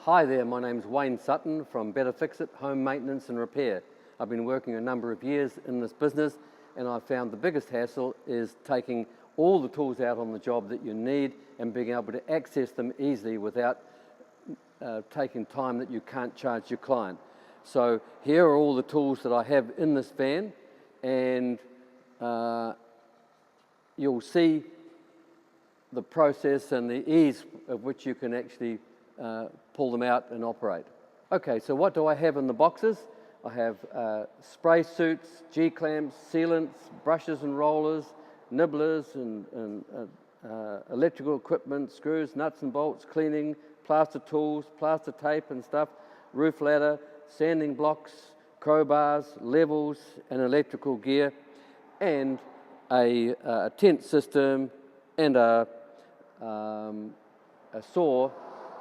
Hi there, my name's Wayne Sutton from Better Fix It Home Maintenance and Repair. I've been working a number of years in this business, and I've found the biggest hassle is taking all the tools out on the job that you need and being able to access them easily without taking time that you can't charge your client. So here are all the tools that I have in this van, and you'll see the process and the ease of which you can actually pull them out and operate. Okay, so what do I have in the boxes? I have spray suits, G-clamps, sealants, brushes and rollers, nibblers and electrical equipment, screws, nuts and bolts, cleaning, plaster tools, plaster tape and stuff, roof ladder, sanding blocks, crowbars, levels and electrical gear, and a tent system and a saw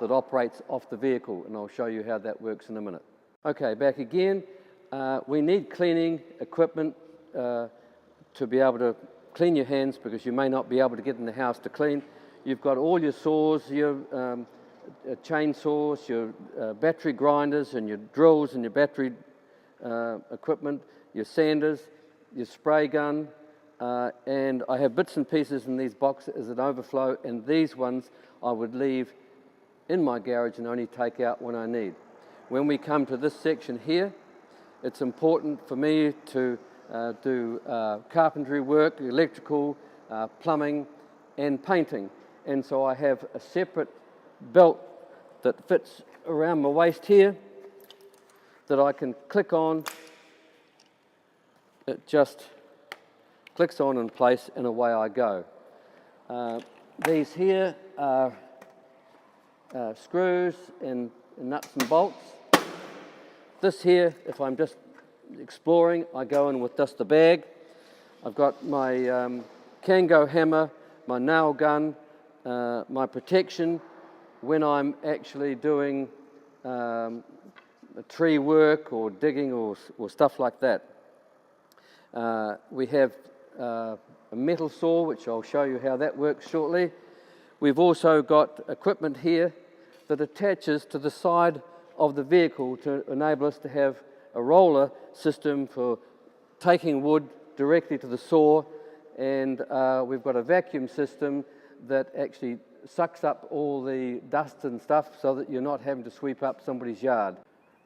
that operates off the vehicle, and I'll show you how that works in a minute. Okay, back again. We need cleaning equipment to be able to clean your hands, because you may not be able to get in the house to clean. You've got all your saws, your chainsaws, your battery grinders and your drills and your battery equipment, your sanders, your spray gun, and I have bits and pieces in these boxes as an overflow, and these ones I would leave in my garage and only take out when I need. When we come to this section here, it's important for me to do carpentry work, electrical, plumbing and painting, and so I have a separate belt that fits around my waist here that I can click on. It just clicks on in place and away I go. These here are screws and nuts and bolts. This here, if I'm just exploring, I go in with just a bag. I've got my Kango hammer, my nail gun, my protection when I'm actually doing tree work or digging or stuff like that. We have a metal saw, which I'll show you how that works shortly. We've also got equipment here that attaches to the side of the vehicle to enable us to have a roller system for taking wood directly to the saw, and we've got a vacuum system that actually sucks up all the dust and stuff so that you're not having to sweep up somebody's yard.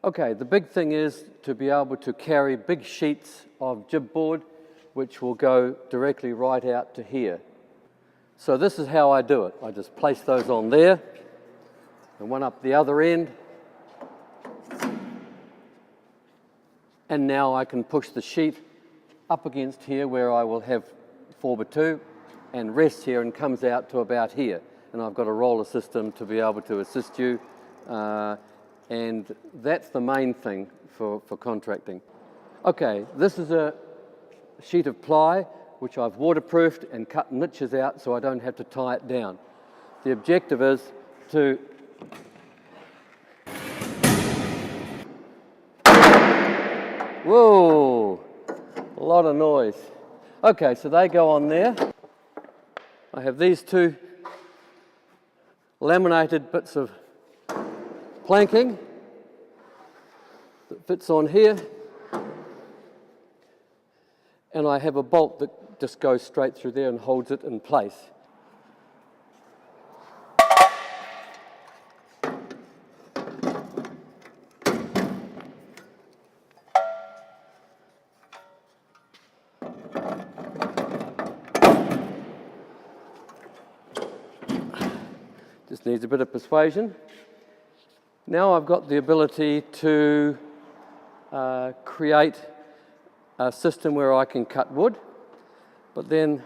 Okay, the big thing is to be able to carry big sheets of jib board, which will go directly right out to here. So this is how I do it. I just place those on there, and one up the other end, and now I can push the sheet up against here where I will have 4x2 and rest here and comes out to about here, and I've got a roller system to be able to assist you, and that's the main thing for contracting. Okay, this is a sheet of ply which I've waterproofed and cut niches out so I don't have to tie it down. The objective is to whoa, a lot of noise. Okay, so they go on there. I have these two laminated bits of planking that fits on here, and I have a bolt that just goes straight through there and holds it in place. Just needs a bit of persuasion. Now I've got the ability to create a system where I can cut wood, but then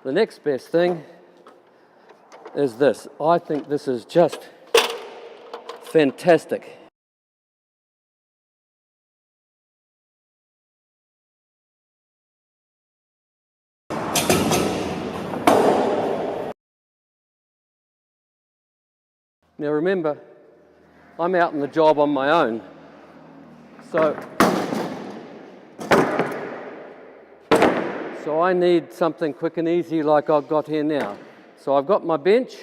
the next best thing is this. I think this is just fantastic. Now remember, I'm out on the job on my own, so I need something quick and easy like I've got here now. So I've got my bench,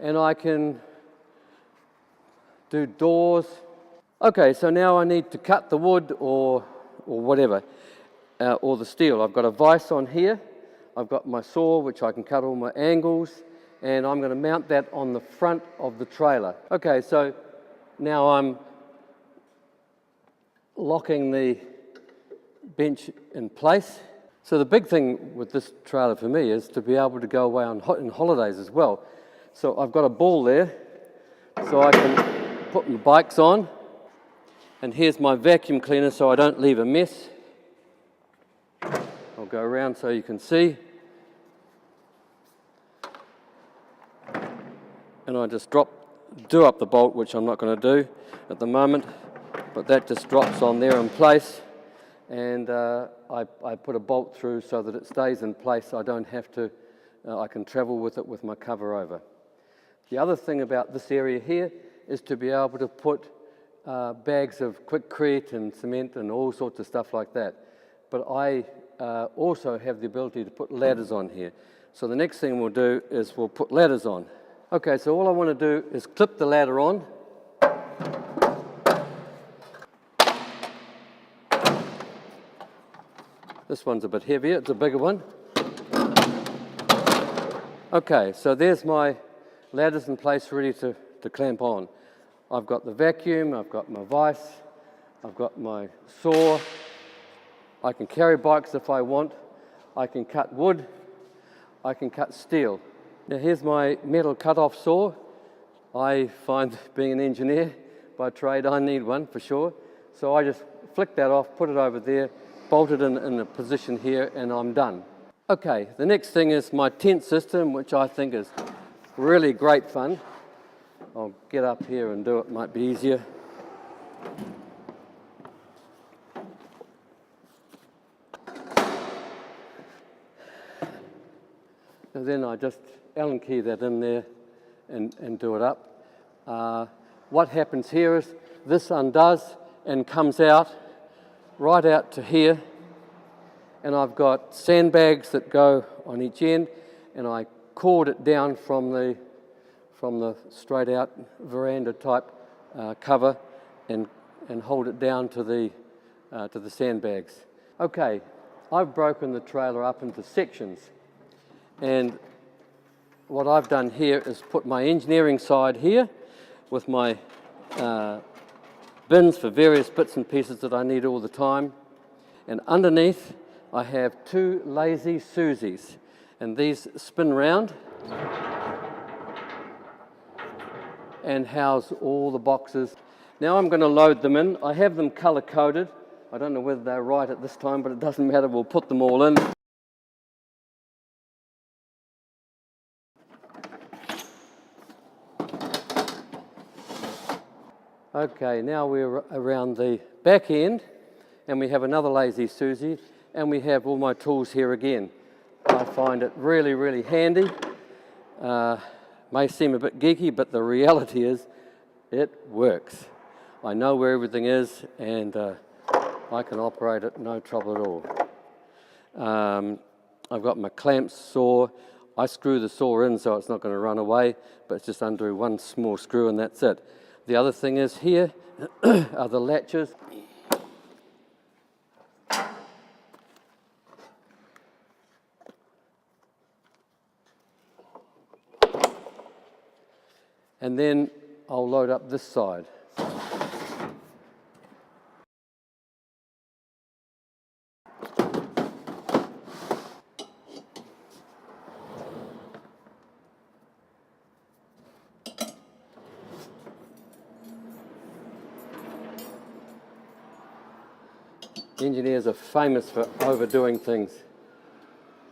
and I can do doors. Okay, so now I need to cut the wood or whatever, or the steel. I've got a vise on here. I've got my saw, which I can cut all my angles, and I'm going to mount that on the front of the trailer. Okay, so now I'm locking the bench in place. So the big thing with this trailer for me is to be able to go away on holidays as well. So I've got a ball there, so I can put my bikes on. And here's my vacuum cleaner so I don't leave a mess. I'll go around so you can see. And I just do up the bolt, which I'm not going to do at the moment, but that just drops on there in place. And I put a bolt through so that it stays in place. I don't have to, I can travel with it with my cover over. The other thing about this area here is to be able to put bags of Quikrete and cement and all sorts of stuff like that. But I also have the ability to put ladders on here. So the next thing we'll do is we'll put ladders on. Okay, so all I want to do is clip the ladder on. This one's a bit heavier, it's a bigger one. Okay, so there's my ladders in place ready to clamp on. I've got the vacuum, I've got my vise, I've got my saw. I can carry bikes if I want. I can cut wood. I can cut steel. Now here's my metal cut-off saw. I find, being an engineer by trade, I need one for sure. So I just flick that off, put it over there, bolt it in a position here, and I'm done. Okay, the next thing is my tent system, which I think is really great fun. I'll get up here and do it, might be easier. And then I just Allen key that in there and do it up. What happens here is this undoes and comes out right out to here, and I've got sandbags that go on each end, and I cord it down from the straight out veranda type cover and hold it down to the sandbags. Okay, I've broken the trailer up into sections, and what I've done here is put my engineering side here with my bins for various bits and pieces that I need all the time, and underneath I have two Lazy Susies, and these spin round and house all the boxes. Now I'm going to load them in. I have them color coded. I don't know whether they're right at this time, but it doesn't matter, we'll put them all in. Okay, now we're around the back end, and we have another Lazy Susie, and we have all my tools here again. I find it really, really handy. May seem a bit geeky, but the reality is it works. I know where everything is, and I can operate it no trouble at all. I've got my clamp saw. I screw the saw in so it's not going to run away, but it's just undo one small screw and that's it. The other thing is here are the latches. And then I'll load up this side. Engineers are famous for overdoing things.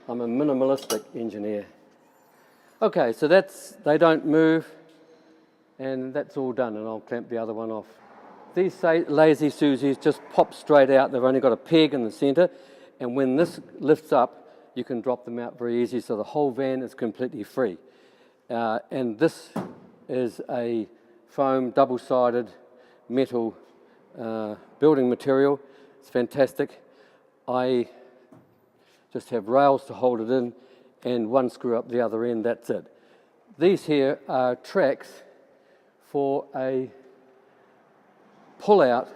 I'm a minimalistic engineer. Okay, so they don't move, and that's all done, and I'll clamp the other one off. These Lazy Susies just pop straight out. They've only got a peg in the center, and when this lifts up, you can drop them out very easy, so the whole van is completely free. And this is a foam, double-sided metal building material. It's fantastic. I just have rails to hold it in and one screw up the other end, that's it. These here are tracks for a pull-out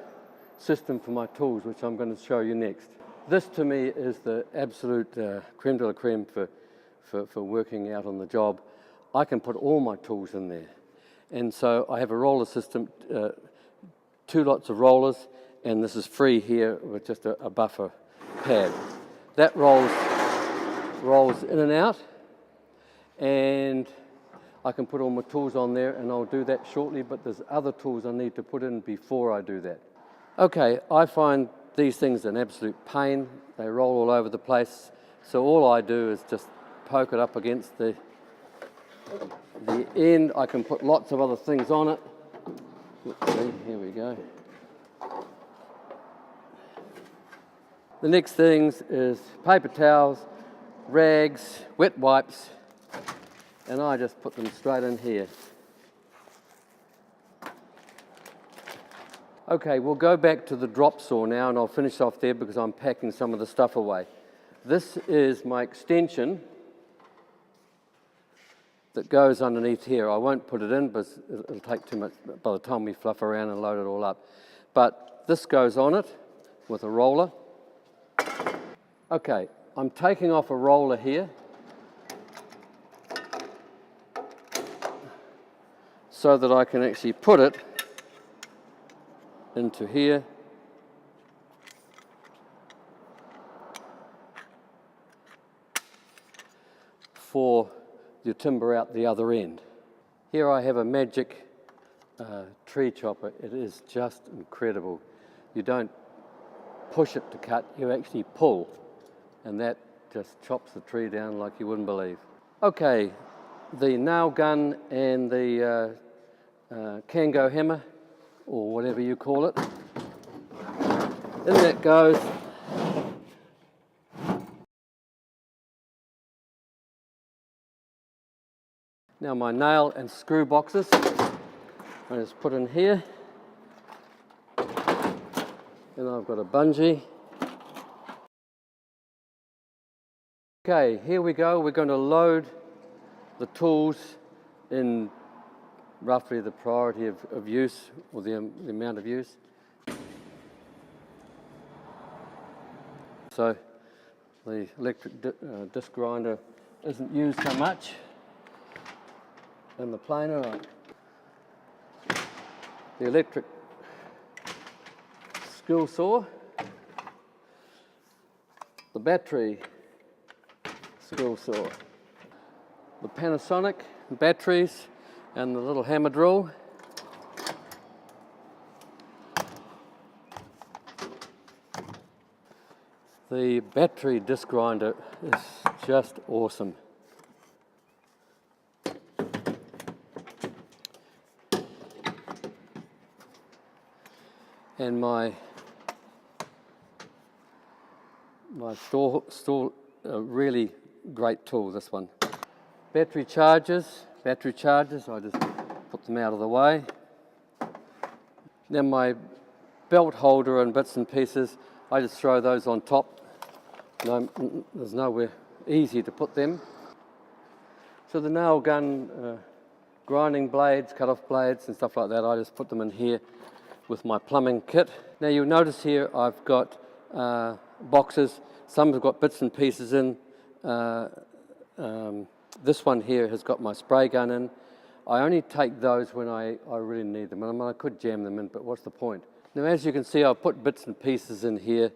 system for my tools, which I'm going to show you next. This to me is the absolute creme de la creme for working out on the job. I can put all my tools in there. And so I have a roller system, 2 lots of rollers, and this is free here with just a buffer pad. That rolls in and out, and I can put all my tools on there, and I'll do that shortly, but there's other tools I need to put in before I do that. Okay, I find these things an absolute pain. They roll all over the place, so all I do is just poke it up against the end. I can put lots of other things on it. Let's see, here we go. The next things is paper towels, rags, wet wipes, and I just put them straight in here. Okay, we'll go back to the drop saw now, and I'll finish off there because I'm packing some of the stuff away. This is my extension that goes underneath here. I won't put it in because it'll take too much by the time we fluff around and load it all up. But this goes on it with a roller. Okay, I'm taking off a roller here so that I can actually put it into here. For your timber out the other end. Here I have a magic tree chopper. It is just incredible. You don't push it to cut, you actually pull, and that just chops the tree down like you wouldn't believe. Okay, the nail gun and the Kango hammer, or whatever you call it, in that goes. Now my nail and screw boxes, I just put in here. Then I've got a bungee. Okay, here we go. We're going to load the tools in roughly the priority of use, or the amount of use. So the electric disc grinder isn't used so much. And the planer, the electric skill saw, the battery skill saw, the Panasonic batteries, and the little hammer drill. The battery disc grinder is just awesome. And my really great tool, this one. Battery chargers, I just put them out of the way. Then my belt holder and bits and pieces, I just throw those on top. There's nowhere easy to put them. So the nail gun, grinding blades, cut-off blades and stuff like that, I just put them in here with my plumbing kit. Now you'll notice here I've got boxes. Some have got bits and pieces in. This one here has got my spray gun in. I only take those when I really need them. I could jam them in, but what's the point? Now as you can see, I've put bits and pieces in here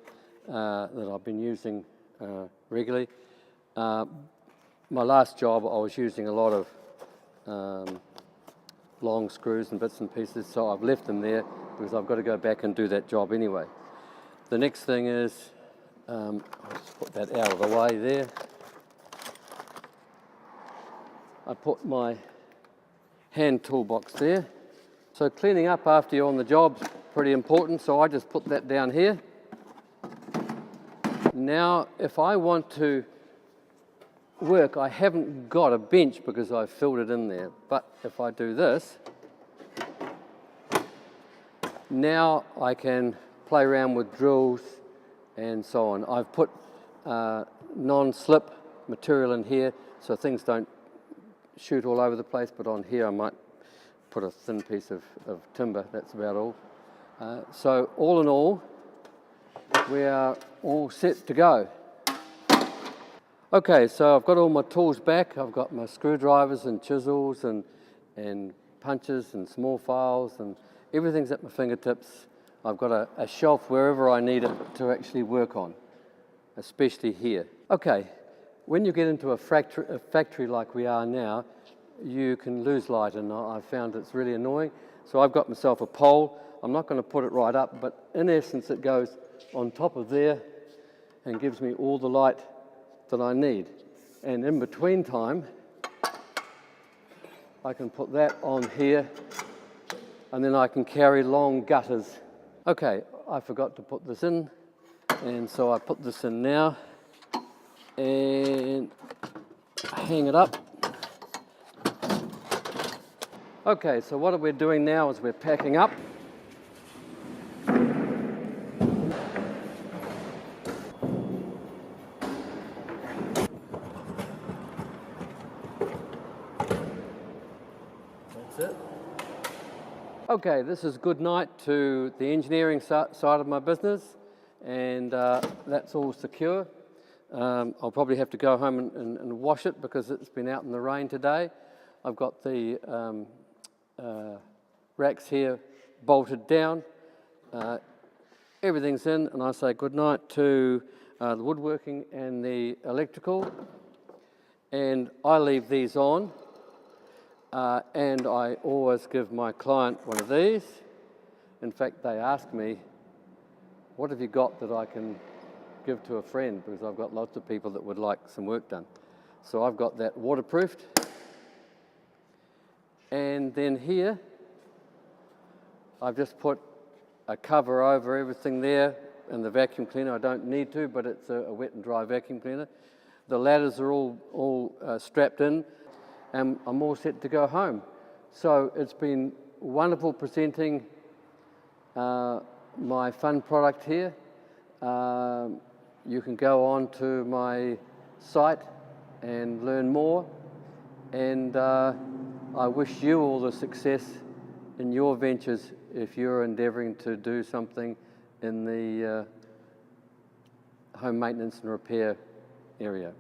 that I've been using regularly. My last job I was using a lot of long screws and bits and pieces, so I've left them there because I've got to go back and do that job anyway. The next thing is, I'll just put that out of the way there. I put my hand toolbox there. So cleaning up after you're on the job is pretty important, so I just put that down here. Now, if I want to work, I haven't got a bench because I've filled it in there, but if I do this, now I can play around with drills and so on. I've put non-slip material in here so things don't shoot all over the place, but on here I might put a thin piece of timber, that's about all. So all in all, we are all set to go. Okay, so I've got all my tools back. I've got my screwdrivers and chisels and punches and small files, and everything's at my fingertips. I've got a shelf wherever I need it to actually work on, especially here. Okay, when you get into a factory like we are now, you can lose light, and I found it's really annoying. So I've got myself a pole. I'm not going to put it right up, but in essence it goes on top of there and gives me all the light that I need. And in between time, I can put that on here, and then I can carry long gutters. Okay, I forgot to put this in, and so I put this in now and hang it up. Okay, so what we're doing now is we're packing up. That's it. Okay, this is good night to the engineering side of my business, and that's all secure. I'll probably have to go home and wash it because it's been out in the rain today. I've got the racks here bolted down. Everything's in, and I say good night to the woodworking and the electrical. And I leave these on, and I always give my client one of these. In fact, they ask me, what have you got that I can give to a friend, because I've got lots of people that would like some work done. So I've got that waterproofed. And then here, I've just put a cover over everything there, and the vacuum cleaner, I don't need to, but it's a wet and dry vacuum cleaner. The ladders are all strapped in, and I'm all set to go home. So it's been wonderful presenting my fun product here. You can go on to my site and learn more, and I wish you all the success in your ventures if you're endeavouring to do something in the home maintenance and repair area.